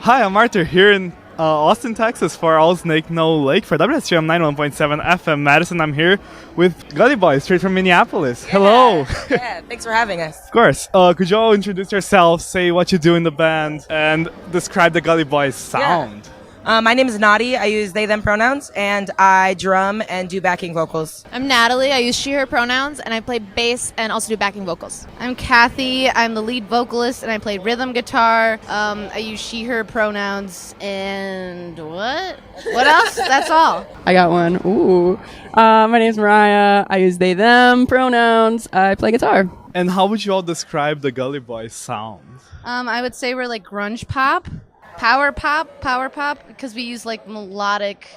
Hi, I'm Arthur here in Austin, Texas for All Snake No Lake for WSUM 91.7 FM Madison. I'm here with Gully Boys straight from Minneapolis. Yeah. Hello. Yeah, thanks for having us. Of course. Could you all introduce yourselves, say what you do in the band, and describe the Gully Boys sound? My name is Nadi. I use they, them pronouns, and I drum and do backing vocals. I'm Natalie. I use she, her pronouns, and I play bass and also do backing vocals. I'm Kathy. I'm the lead vocalist, and I play rhythm guitar. I use she, her pronouns, and what? What else? That's all. I got one. Ooh. My name's Mariah. I use they, them pronouns. I play guitar. And how would you all describe the Gully Boys sound? I would say we're like grunge pop. Power pop, because we use like melodic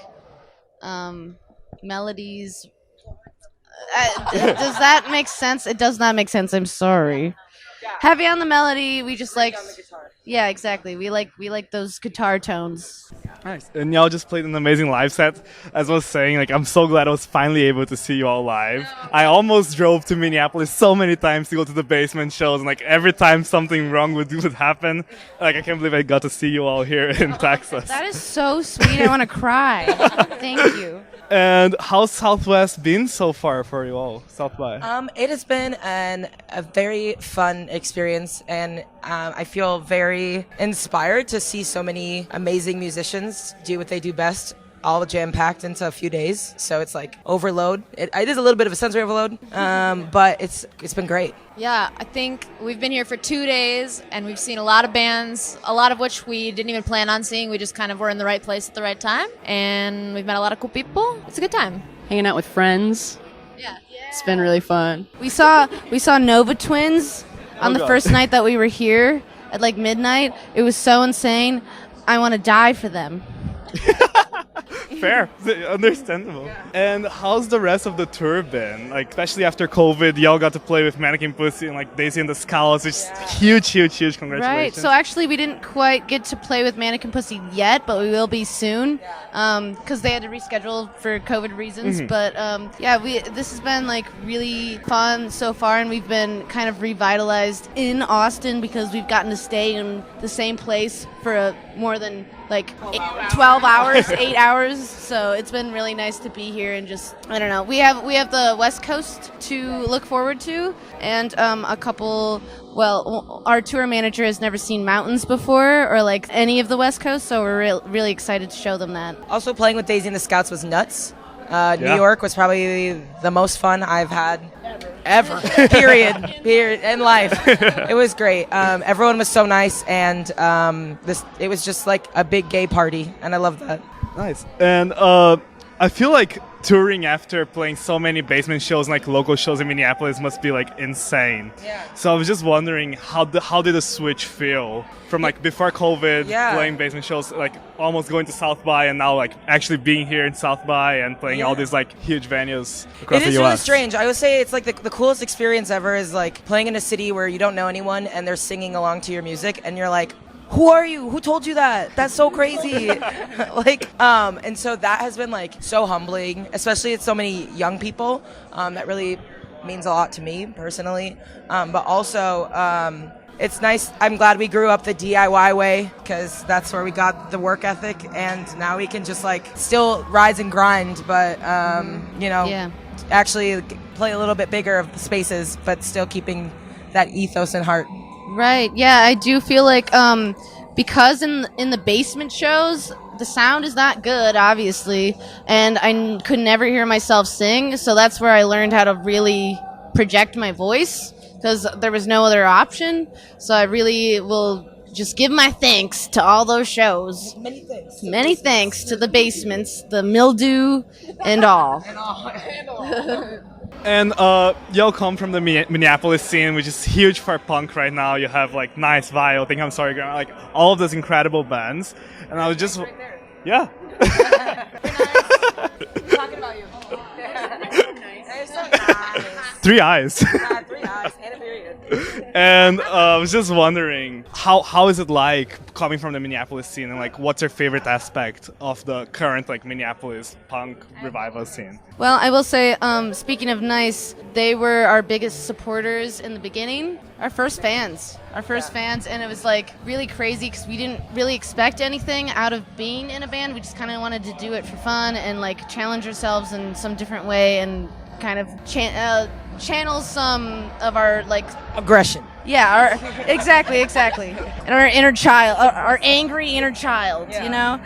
melodies. Does that make sense? It does not make sense. I'm sorry. Heavy on the melody. We just like. Yeah, exactly. We like those guitar tones. Nice. And y'all just played an amazing live set. As I was saying, I'm so glad I was finally able to see you all live. I almost drove to Minneapolis so many times to go to the basement shows, and every time something wrong would happen, I can't believe I got to see you all here in Texas. That is so sweet. I want to cry. Thank you. And how's Southwest been so far for you all, South by? It has been a very fun experience, and I feel very inspired to see so many amazing musicians do what they do best, all jam-packed into a few days. So it's like overload. It is a little bit of a sensory overload, but it's been great. Yeah, I think we've been here for 2 days, and we've seen a lot of bands, a lot of which we didn't even plan on seeing. We just kind of were in the right place at the right time, and we've met a lot of cool people. It's a good time. Hanging out with friends. Yeah. It's been really fun. We saw Nova Twins on the God. first night that we were here at midnight. It was so insane. I want to die for them. Fair. Understandable. Yeah. And how's the rest of the tour been? Especially after COVID, y'all got to play with Mannequin Pussy and Daisy and the Skulls. It's huge congratulations. Right. So actually, we didn't quite get to play with Mannequin Pussy yet, but we will be soon because they had to reschedule for COVID reasons. Mm-hmm. But this has been really fun so far, and we've been kind of revitalized in Austin because we've gotten to stay in the same place for more than 12 hours, 8 hours. So it's been really nice to be here and just, I don't know. We have the West Coast to look forward to, and a couple. Well, our tour manager has never seen mountains before or any of the West Coast, so we're really excited to show them that. Also, playing with Daisy and the Scouts was nuts. New York was probably the most fun I've had ever. Period in life. It was great. Everyone was so nice, and it was just like a big gay party, and I love that. Nice. And I feel like touring after playing so many basement shows, local shows in Minneapolis, must be insane. Yeah. So I was just wondering, how did the switch feel from before COVID, playing basement shows, almost going to South by, and now actually being here in South by and playing all these huge venues across the US? It is really strange. I would say it's the coolest experience ever is playing in a city where you don't know anyone and they're singing along to your music, and you're like, who are you? Who told you that? That's so crazy. And so that has been so humbling, especially it's so many young people. That really means a lot to me personally. But also, it's nice. I'm glad we grew up the DIY way because that's where we got the work ethic, and now we can just still rise and grind, but actually play a little bit bigger of the spaces, but still keeping that ethos and heart. Right. Yeah, I do feel because in the basement shows, the sound is not good, obviously, and I could never hear myself sing, so that's where I learned how to really project my voice because there was no other option. So I really will just give my thanks to all those shows. Many thanks. Many thanks to the basements, the mildew, and all. And y'all come from the Minneapolis scene, which is huge for punk right now. You have Nice, Vile, Think I'm Sorry, all of those incredible bands. And I was just, yeah. Talking about you. They're so nice. 3 eyes. 3 eyes and a period. And I was just wondering, how is it like coming from the Minneapolis scene, and like what's your favorite aspect of the current like Minneapolis punk revival scene? Well, I will say, speaking of nice, they were our biggest supporters in the beginning. Our first fans, and it was like really crazy because we didn't really expect anything out of being in a band. We just kind of wanted to do it for fun and like challenge ourselves in some different way and kind of channel some of our like Aggression. yeah, exactly, and our inner child, our angry inner child, Yeah. you know.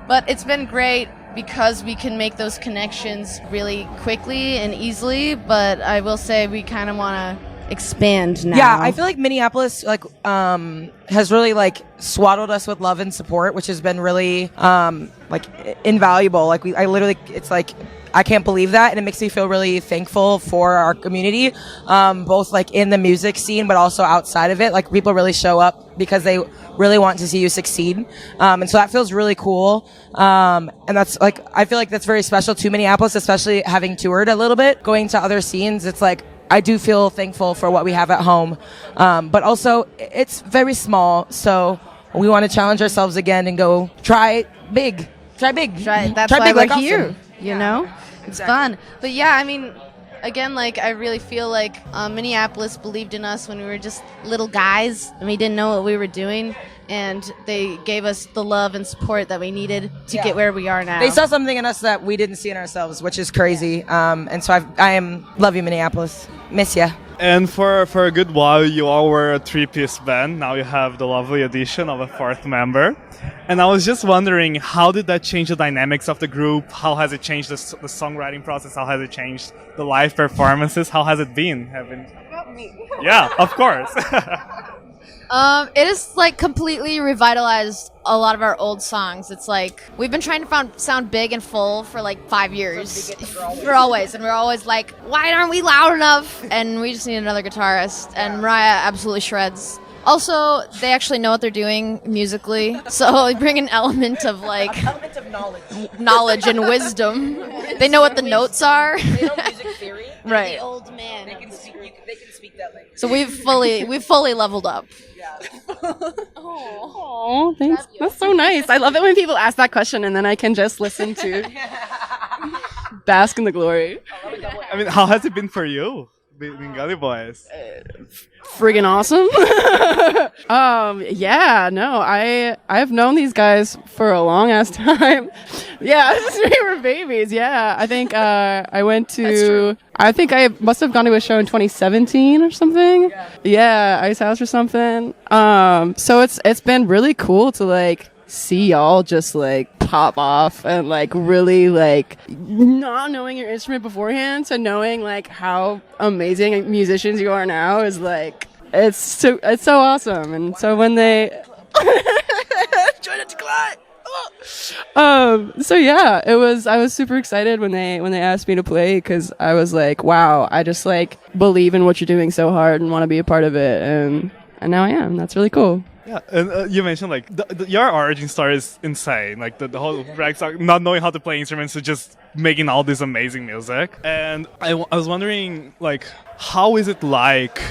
But it's been great because we can make those connections really quickly and easily. But I will say we kind of want to expand now. Yeah, I feel like Minneapolis like has really like swaddled us with love and support, which has been really like invaluable. Like it's like I can't believe that, and it makes me feel really thankful for our community, both like in the music scene but also outside of it. Like people really show up because they really want to see you succeed, and so that feels really cool. And that's like I feel like that's very special to Minneapolis, especially having toured a little bit, going to other scenes. It's like I do feel thankful for what we have at home, but also it's very small, so we want to challenge ourselves again and go try big. That's Try why big we're like here. Austin. You know, it's fun. But yeah, I mean, again, like I really feel like Minneapolis believed in us when we were just little guys and we didn't know what we were doing, and they gave us the love and support that we needed to get where we are now. They saw something in us that we didn't see in ourselves, which is crazy. And so I love you, Minneapolis. Miss ya. And for a good while, you all were a 3-piece band. Now you have the lovely addition of a 4th member. And I was just wondering, how did that change the dynamics of the group? How has it changed the songwriting process? How has it changed the live performances? How has it been? Yeah, of course. It has like completely revitalized a lot of our old songs. It's like we've been trying to sound big and full for like 5 years. For always. And we're always like, why aren't we loud enough? And we just need another guitarist. And Mariah absolutely shreds. Also, they actually know what they're doing musically, so they bring an element of like knowledge and wisdom. They know what the notes are. They know music theory. Right. The old man. They can speak that language. So we've fully leveled up. Oh, thanks. That's so nice. I love it when people ask that question and then I can just listen to bask in the glory. I mean, how has it been for you, being Gully Boys? Friggin' awesome. Yeah, no, I've known these guys for a long ass time. Yeah, we were babies. Yeah, I think I must have gone to a show in 2017 or something. Yeah, Ice House or something. So it's been really cool to like see y'all just like pop off and like really like not knowing your instrument beforehand to knowing like how amazing musicians you are now is like it's so awesome. And so when they trying to decline. So yeah, I was super excited when they asked me to play because I was like, wow, I just like believe in what you're doing so hard and want to be a part of it, and now I am. That's really cool. Yeah, and you mentioned like your origin story is insane. Like the whole rag song, not knowing how to play instruments to just making all this amazing music. And I was wondering like, how is it like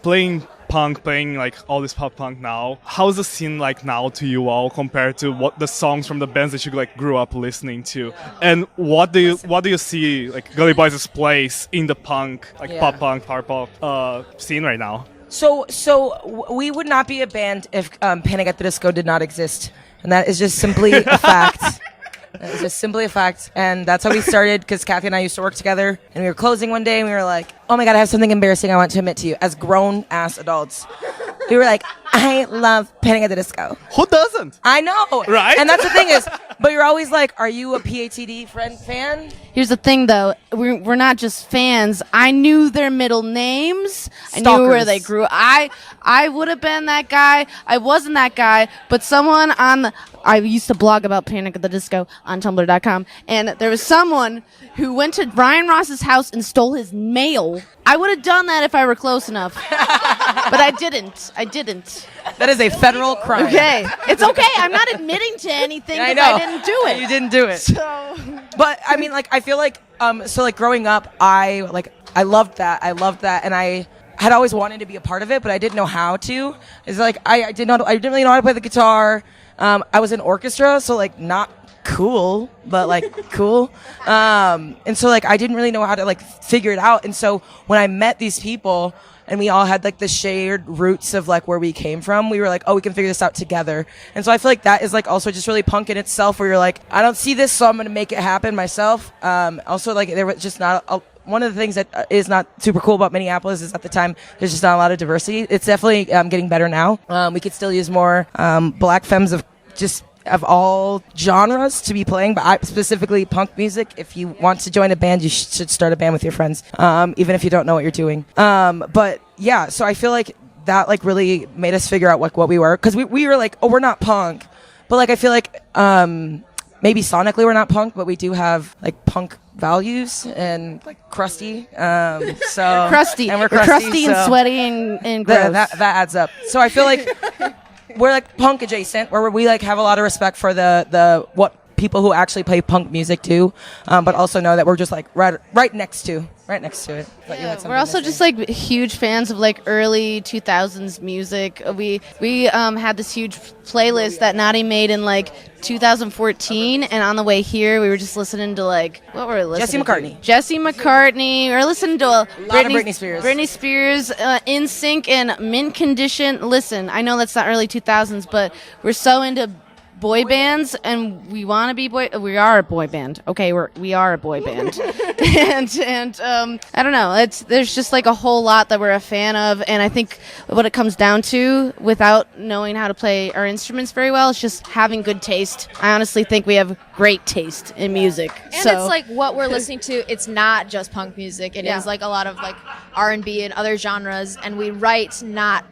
playing punk, playing like all this pop punk now? How is the scene like now to you all compared to what the songs from the bands that you like grew up listening to? And what do you see like Gully Boys' place in the punk, like pop punk, power pop scene right now? So we would not be a band if Panic at the Disco did not exist, and that is just simply a fact. That is just simply a fact, and that's how we started. Because Kathy and I used to work together, and we were closing one day, and we were like, "Oh my God, I have something embarrassing I want to admit to you." As grown ass adults, we were like, "I love Panic at the Disco." Who doesn't? I know, Right? And that's the thing is, but you're always like, "Are you a PATD fan?" Here's the thing, though. We're not just fans. I knew their middle names. I knew where they grew. I would have been that guy. I wasn't that guy. But someone I used to blog about Panic at the Disco on Tumblr.com, and there was someone who went to Brian Ross's house and stole his mail. I would have done that if I were close enough. But I didn't. That is a federal crime. Okay. It's okay. I'm not admitting to anything I if know. I didn't do it. You didn't do it. So... But I mean, like, I feel like, so like growing up, I like I loved that. And I had always wanted to be a part of it, but I didn't know how to. It's like I didn't really know how to play the guitar. I was in orchestra, so like not cool, but like cool. And so like I didn't really know how to like figure it out. And so when I met these people and we all had like the shared roots of like where we came from, we were like, oh, we can figure this out together. And so I feel like that is like also just really punk in itself, where you're like, I don't see this, so I'm gonna make it happen myself. Also, like there was just not one of the things that is not super cool about Minneapolis is at the time there's just not a lot of diversity. It's definitely getting better now. We could still use more black femmes of all genres to be playing, but specifically punk music. If you want to join a band, you should start a band with your friends, even if you don't know what you're doing. But yeah, so I feel like that like really made us figure out what we were, because we were like, oh, we're not punk, but like I feel like maybe sonically we're not punk, but we do have like punk values and like crusty. So Crusty. and we're We're crusty so and sweaty and gross. that adds up. So I feel like we're like punk adjacent, where we like have a lot of respect for the what people who actually play punk music do, but also know that we're just like right next to it. But Yeah, we're also just like huge fans of like early 2000s music. We had this huge playlist that Nadi made in like 2014, and on the way here we were just listening to like, what were we listening Jesse McCartney. We were listening to a lot of Britney Spears, In Sync and Mint Condition. Listen, I know that's not early 2000s, but we're so into boy bands, and we want to be we are a boy band. Okay, we are a boy band. and I don't know, there's just like a whole lot that we're a fan of, and I think what it comes down to, without knowing how to play our instruments very well, is just having good taste. I honestly think we have great taste in music. And so it's like what we're listening to, it's not just punk music. It is like a lot of like R&B and other genres, and we write not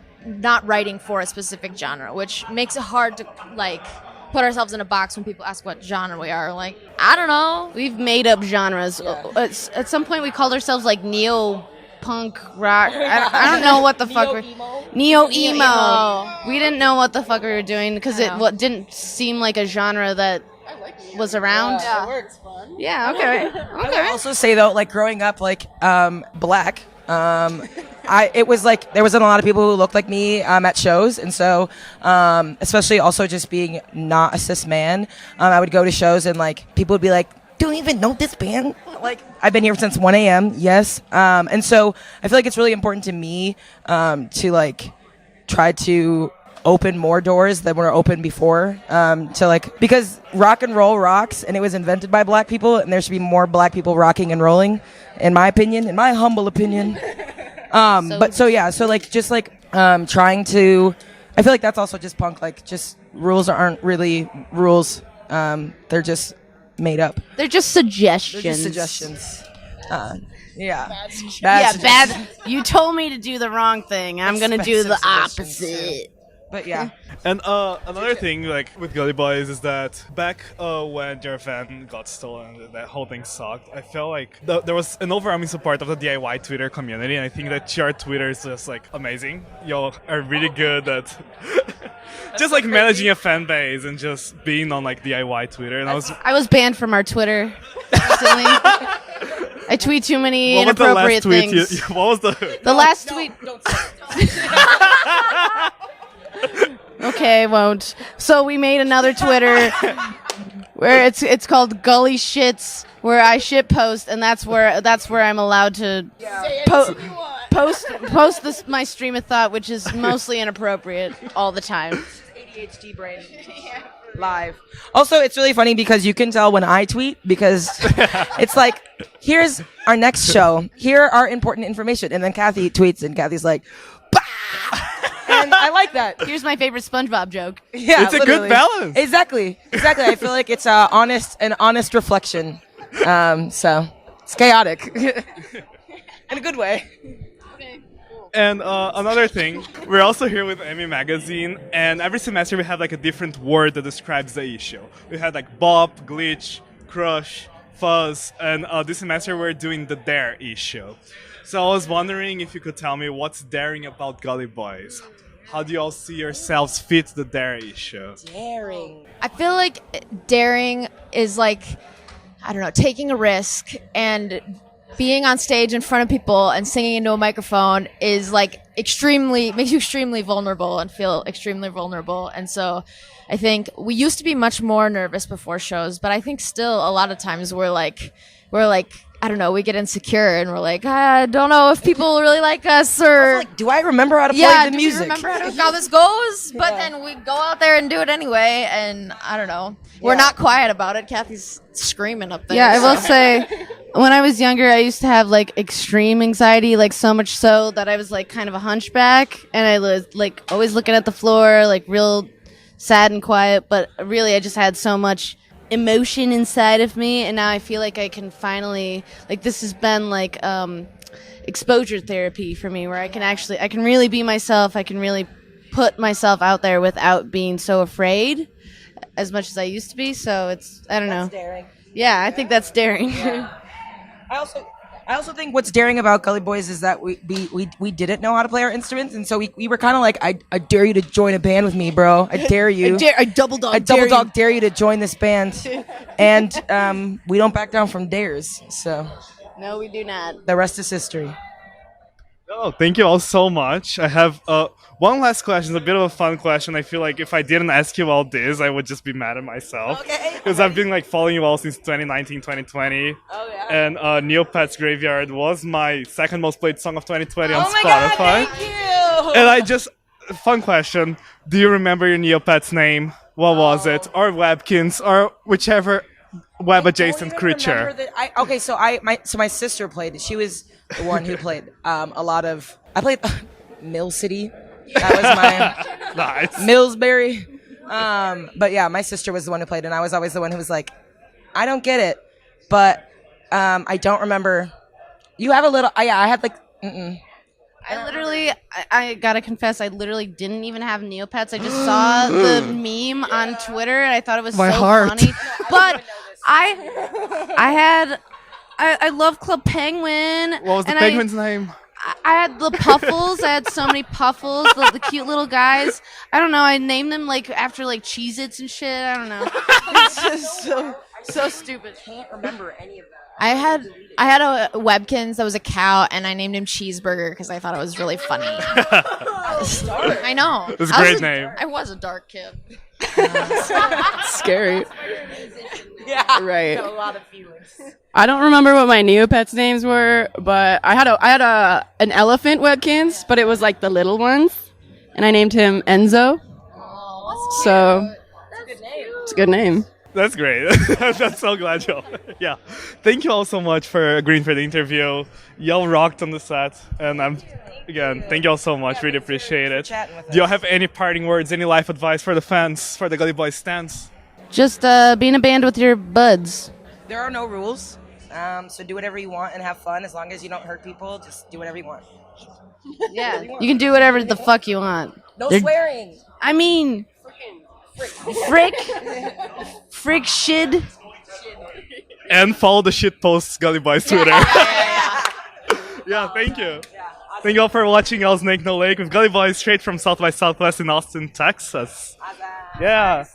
writing for a specific genre, which makes it hard to like put ourselves in a box when people ask what genre we are. Like, I don't know. We've made up genres. At some point we called ourselves like neo-punk rock. I don't know what the fuck we're... Neo-emo. We didn't know what the fuck we were doing, because it didn't seem like a genre that was around. Yeah, it works fun. Yeah, okay. I would also say though, like growing up like black, it was like there wasn't a lot of people who looked like me at shows, and so especially also just being not a cis man, I would go to shows and like people would be like, "Do you even know this band?" Like, I've been here since 1 a.m. Yes, and so I feel like it's really important to me to like try to open more doors than were open before, to like, because rock and roll rocks, and it was invented by black people, and there should be more black people rocking and rolling, in my humble opinion. So like just like trying to, I feel like that's also just punk, like just rules aren't really rules, they're just made up. They're just suggestions. Bad. You told me to do the wrong thing. I'm gonna do the opposite. But yeah. And another thing, like with Gully Boys, is that back when your van got stolen, that whole thing sucked. I felt like there was an overwhelming support of the DIY Twitter community, and I think that your Twitter is just like amazing. Y'all are really good at just like managing a fan base and just being on like DIY Twitter. And I was banned from our Twitter recently. I tweet too many inappropriate things. What was the last tweet? Okay, I won't. So we made another Twitter where it's called Gully Shits, where I shit post, and that's where I'm allowed to post my stream of thought, which is mostly inappropriate all the time. ADHD brain. Live. Also, it's really funny because you can tell when I tweet, because it's like, here's our next show, here are important information, and then Kathy tweets, and Kathy's like, bah! And I like that. Here's my favorite SpongeBob joke. Yeah, it's a good balance. Exactly. I feel like it's an honest reflection. So it's chaotic in a good way. And another thing, we're also here with Emmy Magazine, and every semester we have like a different word that describes the issue. We had like bop, glitch, crush, fuzz, and this semester we're doing the dare issue. So I was wondering if you could tell me what's daring about Gully Boys. How do you all see yourselves fit the dare issue? Daring. I feel like daring is like, I don't know, taking a risk and being on stage in front of people and singing into a microphone is like makes you extremely vulnerable and feel extremely vulnerable. And so I think we used to be much more nervous before shows, but I think still a lot of times we're like, I don't know, we get insecure and we're like, I don't know if people really like us or Like, do I remember how to play the music? remember how this goes? But then we go out there and do it anyway, and I don't know. We're not quiet about it. Kathy's screaming up there. Yeah, I will say, when I was younger, I used to have like extreme anxiety, like so much so that I was like kind of a hunchback, and I was like always looking at the floor, like real sad and quiet. But really, I just had so much emotion inside of me, and now I feel like I can finally, like, this has been like exposure therapy for me, where I can really be myself. I can really put myself out there without being so afraid as much as I used to be. So I don't know. That's daring. Yeah, I think that's daring. I also think what's daring about Gully Boys is that we didn't know how to play our instruments, and so we were kind of like, I dare you to join a band with me, bro. I dare you. I double dog dare you to join this band. And we don't back down from dares. So No, we do not. the rest is history. Oh, thank you all so much. I have one last question. It's a bit of a fun question. I feel like if I didn't ask you all this, I would just be mad at myself. Okay. Because I've been like following you all since 2019, 2020. Oh, yeah. And Neopets Graveyard was my second most played song of 2020 on Oh my Spotify. God, thank you. And I just, fun question. Do you remember your Neopets name? What was it? Or Webkins, or whichever web adjacent creature. So my sister played. She was the one who played a lot of. I played Mill City. That was my Nice. Millsbury. But yeah, my sister was the one who played, and I was always the one who was like, I don't get it, but I don't remember. You have a little. Yeah, I had like. I gotta confess, I literally didn't even have Neopets. I just saw the meme on Twitter, and I thought it was My so heart. funny. But I love Club Penguin. What was the and penguin's name? I had the Puffles. I had so many Puffles, the cute little guys. I don't know. I named them like after like Cheez-Its and shit. I don't know. It's just so stupid. Can't remember any of that. I had a Webkins that was a cow, and I named him Cheeseburger because I thought it was really funny. I know. That's a great name. I was a dark kid. Scary. Yeah. Right. A lot of feelings. I don't remember what my Neopets names were, but I had an elephant Webkins, but it was like the little ones, and I named him Enzo. So it's a good name. That's great. I'm so glad y'all. Yeah. Thank you all so much for agreeing for the interview. Y'all rocked on the set, and thank you all so much. Really appreciate it. chatting with Do y'all us. have any parting words, any life advice for the fans, for the Gully Boys stands? Just be in a band with your buds. There are no rules, so do whatever you want and have fun. As long as you don't hurt people, just do whatever you want. Yeah, you can do whatever the fuck you want. No swearing. I mean, frick, shit. And follow the shitposts Gully Boys Twitter. Yeah, thank you. Thank you all for watching y'all's Snake No Lake with Gully Boys straight from South by Southwest in Austin, Texas. Yeah.